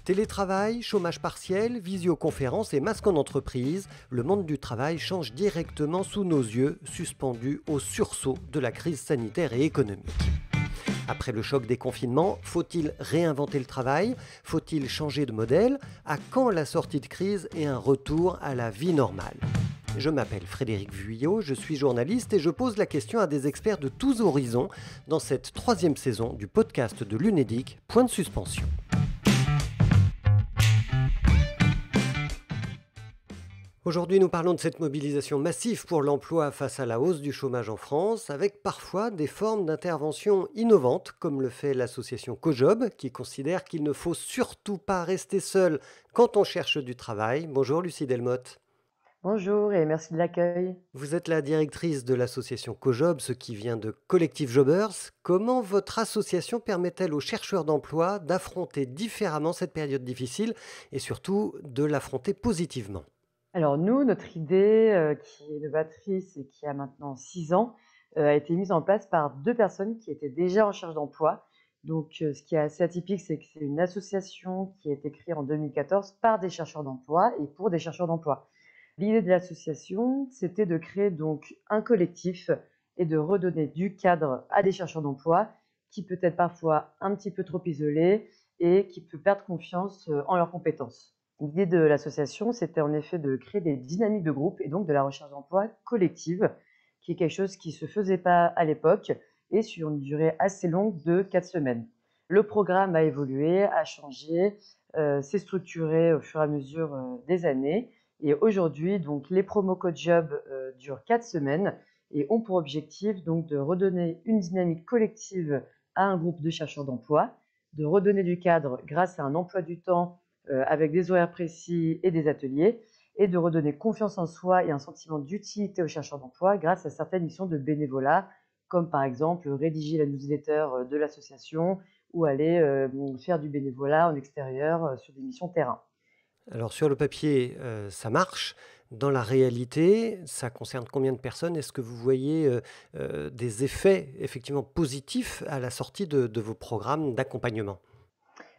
Télétravail, chômage partiel, visioconférence et masque en entreprise, le monde du travail change directement sous nos yeux, suspendus au sursaut de la crise sanitaire et économique. Après le choc des confinements, faut-il réinventer le travail? Faut-il changer de modèle? À quand la sortie de crise et un retour à la vie normale? Je m'appelle Frédéric Vuillot, je suis journaliste et je pose la question à des experts de tous horizons dans cette 3e saison du podcast de l'Unédic, Point de suspension. Aujourd'hui, nous parlons de cette mobilisation massive pour l'emploi face à la hausse du chômage en France, avec parfois des formes d'intervention innovantes, comme le fait l'association COJOB, qui considère qu'il ne faut surtout pas rester seul quand on cherche du travail. Bonjour Lucie Delmotte. Bonjour et merci de l'accueil. Vous êtes la directrice de l'association COJOB, ce qui vient de Collectif Jobbers. Comment votre association permet-elle aux chercheurs d'emploi d'affronter différemment cette période difficile et surtout de l'affronter positivement ? Alors nous, notre idée, qui est novatrice et qui a maintenant 6 ans, a été mise en place par 2 personnes qui étaient déjà en recherche d'emploi. Donc ce qui est assez atypique, c'est que c'est une association qui a été créée en 2014 par des chercheurs d'emploi et pour des chercheurs d'emploi. L'idée de l'association, c'était de créer donc un collectif et de redonner du cadre à des chercheurs d'emploi qui peut être parfois un petit peu trop isolés et qui peut perdre confiance en leurs compétences. L'idée de l'association, c'était en effet de créer des dynamiques de groupe et donc de la recherche d'emploi collective, qui est quelque chose qui ne se faisait pas à l'époque et sur une durée assez longue de 4 semaines. Le programme a évolué, a changé, s'est structuré au fur et à mesure des années. Et aujourd'hui, donc, les promos CodeJob durent 4 semaines et ont pour objectif donc, de redonner une dynamique collective à un groupe de chercheurs d'emploi, de redonner du cadre grâce à un emploi du temps avec des horaires précis et des ateliers, et de redonner confiance en soi et un sentiment d'utilité aux chercheurs d'emploi grâce à certaines missions de bénévolat, comme par exemple rédiger la newsletter de l'association ou aller faire du bénévolat en extérieur sur des missions terrain. Alors sur le papier, ça marche. Dans la réalité, ça concerne combien de personnes? Est-ce que vous voyez des effets effectivement positifs à la sortie de vos programmes d'accompagnement?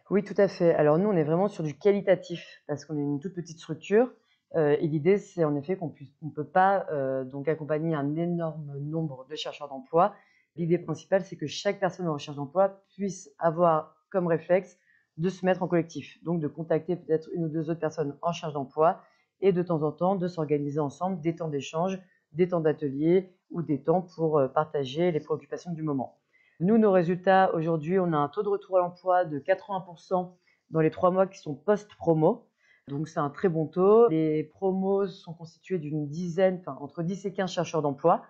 Oui, tout à fait. Alors nous, on est vraiment sur du qualitatif parce qu'on est une toute petite structure, et l'idée, c'est en effet qu'on peut pas, donc accompagner un énorme nombre de chercheurs d'emploi. L'idée principale, c'est que chaque personne en recherche d'emploi puisse avoir comme réflexe de se mettre en collectif, donc de contacter peut-être 1 ou 2 autres personnes en recherche d'emploi et de temps en temps de s'organiser ensemble des temps d'échange, des temps d'atelier ou des temps pour, partager les préoccupations du moment. Nous, nos résultats, aujourd'hui, on a un taux de retour à l'emploi de 80% dans les 3 mois qui sont post-promo. Donc, c'est un très bon taux. Les promos sont constitués d'une dizaine, enfin, entre 10 et 15 chercheurs d'emploi.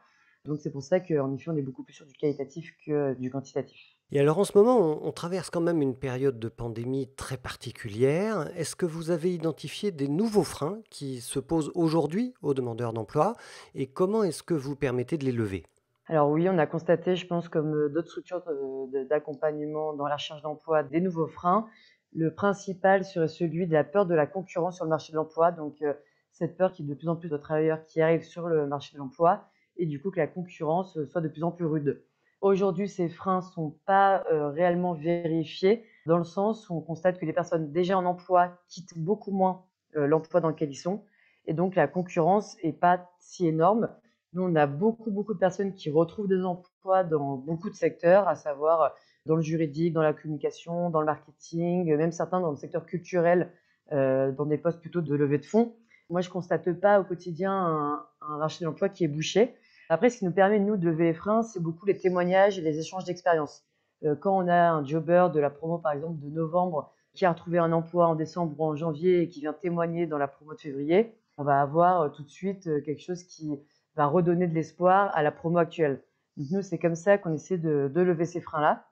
Donc, c'est pour ça qu'en effet, on est beaucoup plus sur du qualitatif que du quantitatif. Et alors en ce moment, on traverse quand même une période de pandémie très particulière. Est-ce que vous avez identifié des nouveaux freins qui se posent aujourd'hui aux demandeurs d'emploi et comment est-ce que vous permettez de les lever? Alors oui, on a constaté, je pense, comme d'autres structures d'accompagnement dans la recherche d'emploi, des nouveaux freins. Le principal serait celui de la peur de la concurrence sur le marché de l'emploi. Donc, cette peur qu'il y ait de plus en plus de travailleurs qui arrivent sur le marché de l'emploi et du coup que la concurrence soit de plus en plus rude. Aujourd'hui, ces freins ne sont pas réellement vérifiés dans le sens où on constate que les personnes déjà en emploi quittent beaucoup moins l'emploi dans lequel ils sont et donc la concurrence n'est pas si énorme. Nous, on a beaucoup de personnes qui retrouvent des emplois dans beaucoup de secteurs, à savoir dans le juridique, dans la communication, dans le marketing, même certains dans le secteur culturel, dans des postes plutôt de levée de fonds. Moi, je constate pas au quotidien un marché de l'emploi qui est bouché. Après, ce qui nous permet, nous, de lever les freins, c'est beaucoup les témoignages et les échanges d'expérience. Quand on a un jobber de la promo, par exemple, de novembre, qui a retrouvé un emploi en décembre ou en janvier et qui vient témoigner dans la promo de février, on va avoir tout de suite quelque chose qui va redonner de l'espoir à la promo actuelle. Donc nous, c'est comme ça qu'on essaie de lever ces freins-là.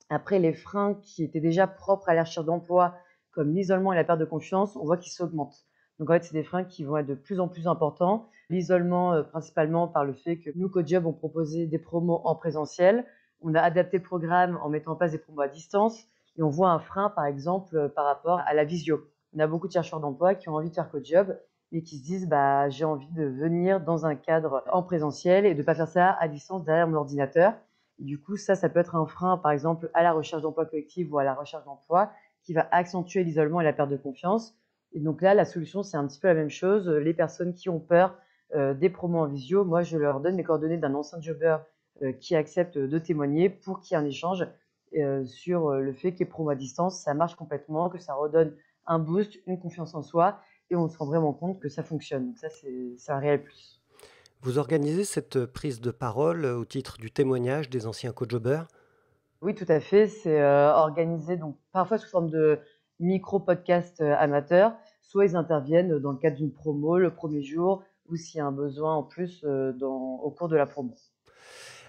Après, les freins qui étaient déjà propres à la recherche d'emploi, comme l'isolement et la perte de confiance, on voit qu'ils s'augmentent. Donc en fait, c'est des freins qui vont être de plus en plus importants. L'isolement, principalement par le fait que nous, CodeJob, ont proposé des promos en présentiel. On a adapté le programme en mettant en place des promos à distance. Et on voit un frein, par exemple, par rapport à la visio. On a beaucoup de chercheurs d'emploi qui ont envie de faire CodeJob, et qui se disent bah, j'ai envie de venir dans un cadre en présentiel et de ne pas faire ça à distance derrière mon ordinateur. Et du coup, ça peut être un frein, par exemple, à la recherche d'emploi collectif ou à la recherche d'emploi qui va accentuer l'isolement et la perte de confiance. Et donc là, la solution, c'est un petit peu la même chose. Les personnes qui ont peur des promos en visio, moi, je leur donne les coordonnées d'un ancien jobber qui accepte de témoigner pour qu'il y ait un échange sur le fait que les promos à distance, ça marche complètement, que ça redonne un boost, une confiance en soi, et on se rend vraiment compte que ça fonctionne. Donc ça, c'est un réel plus. Vous organisez cette prise de parole au titre du témoignage des anciens cojobbers? Oui, tout à fait. C'est organisé donc parfois sous forme de micro-podcast amateurs. Soit ils interviennent dans le cadre d'une promo le premier jour, ou s'il y a un besoin en plus au cours de la promo.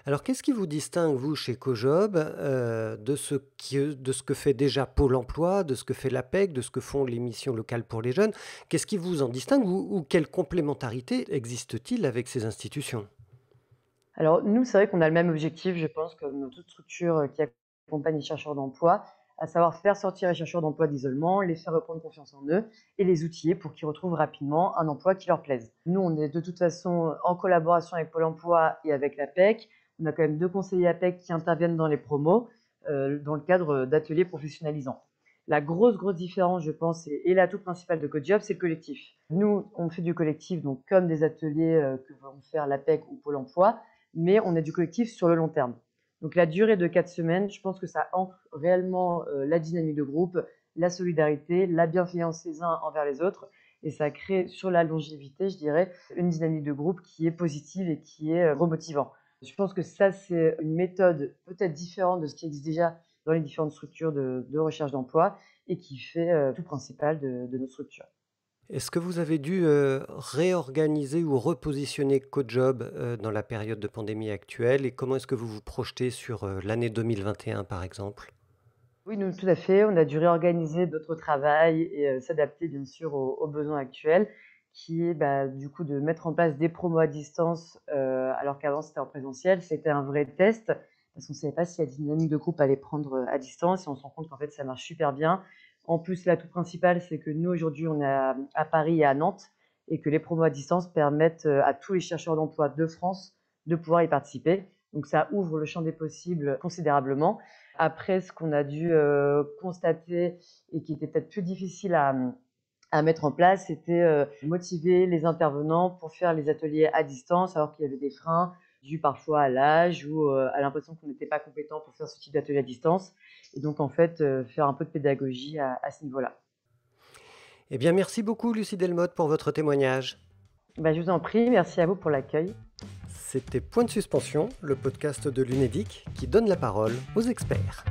Alors, qu'est-ce qui vous distingue, vous, chez Cojob, de ce que fait déjà Pôle emploi, de ce que fait l'APEC, de ce que font les missions locales pour les jeunes? Qu'est-ce qui vous en distingue ou quelle complémentarité existe-t-il avec ces institutions? Alors nous, c'est vrai qu'on a le même objectif, je pense, comme toute structure qui accompagne les chercheurs d'emploi, à savoir faire sortir les chercheurs d'emploi d'isolement, les faire reprendre confiance en eux et les outiller pour qu'ils retrouvent rapidement un emploi qui leur plaise. Nous, on est de toute façon en collaboration avec Pôle emploi et avec l'APEC. On a quand même 2 conseillers APEC qui interviennent dans les promos dans le cadre d'ateliers professionnalisants. La grosse différence, je pense, et l'atout principal de CodeJob, c'est le collectif. Nous, on fait du collectif, donc comme des ateliers que vont faire l'APEC ou Pôle emploi, mais on a du collectif sur le long terme. Donc la durée de 4 semaines, je pense que ça ancre réellement la dynamique de groupe, la solidarité, la bienveillance les uns envers les autres, et ça crée sur la longévité, je dirais, une dynamique de groupe qui est positive et qui est remotivant. Je pense que ça, c'est une méthode peut-être différente de ce qui existe déjà dans les différentes structures de recherche d'emploi et qui fait tout principal de nos structures. Est-ce que vous avez dû réorganiser ou repositionner Cojob dans la période de pandémie actuelle et comment est-ce que vous vous projetez sur l'année 2021 par exemple? Oui, nous, tout à fait. On a dû réorganiser notre travail et s'adapter bien sûr aux besoins actuels, qui est du coup de mettre en place des promos à distance, alors qu'avant c'était en présentiel. C'était un vrai test parce qu'on ne savait pas si la dynamique de groupe allait prendre à distance et on se rend compte qu'en fait ça marche super bien. En plus, l'atout principal, c'est que nous aujourd'hui on est à Paris et à Nantes et que les promos à distance permettent à tous les chercheurs d'emploi de France de pouvoir y participer. Donc ça ouvre le champ des possibles considérablement. Après, ce qu'on a dû constater et qui était peut-être plus difficile à mettre en place, c'était motiver les intervenants pour faire les ateliers à distance, alors qu'il y avait des freins dus parfois à l'âge ou à l'impression qu'on n'était pas compétent pour faire ce type d'atelier à distance. Et donc, en fait, faire un peu de pédagogie à ce niveau-là. Eh bien, merci beaucoup Lucie Delmotte pour votre témoignage. Je vous en prie, merci à vous pour l'accueil. C'était Point de suspension, le podcast de l'UNEDIC qui donne la parole aux experts.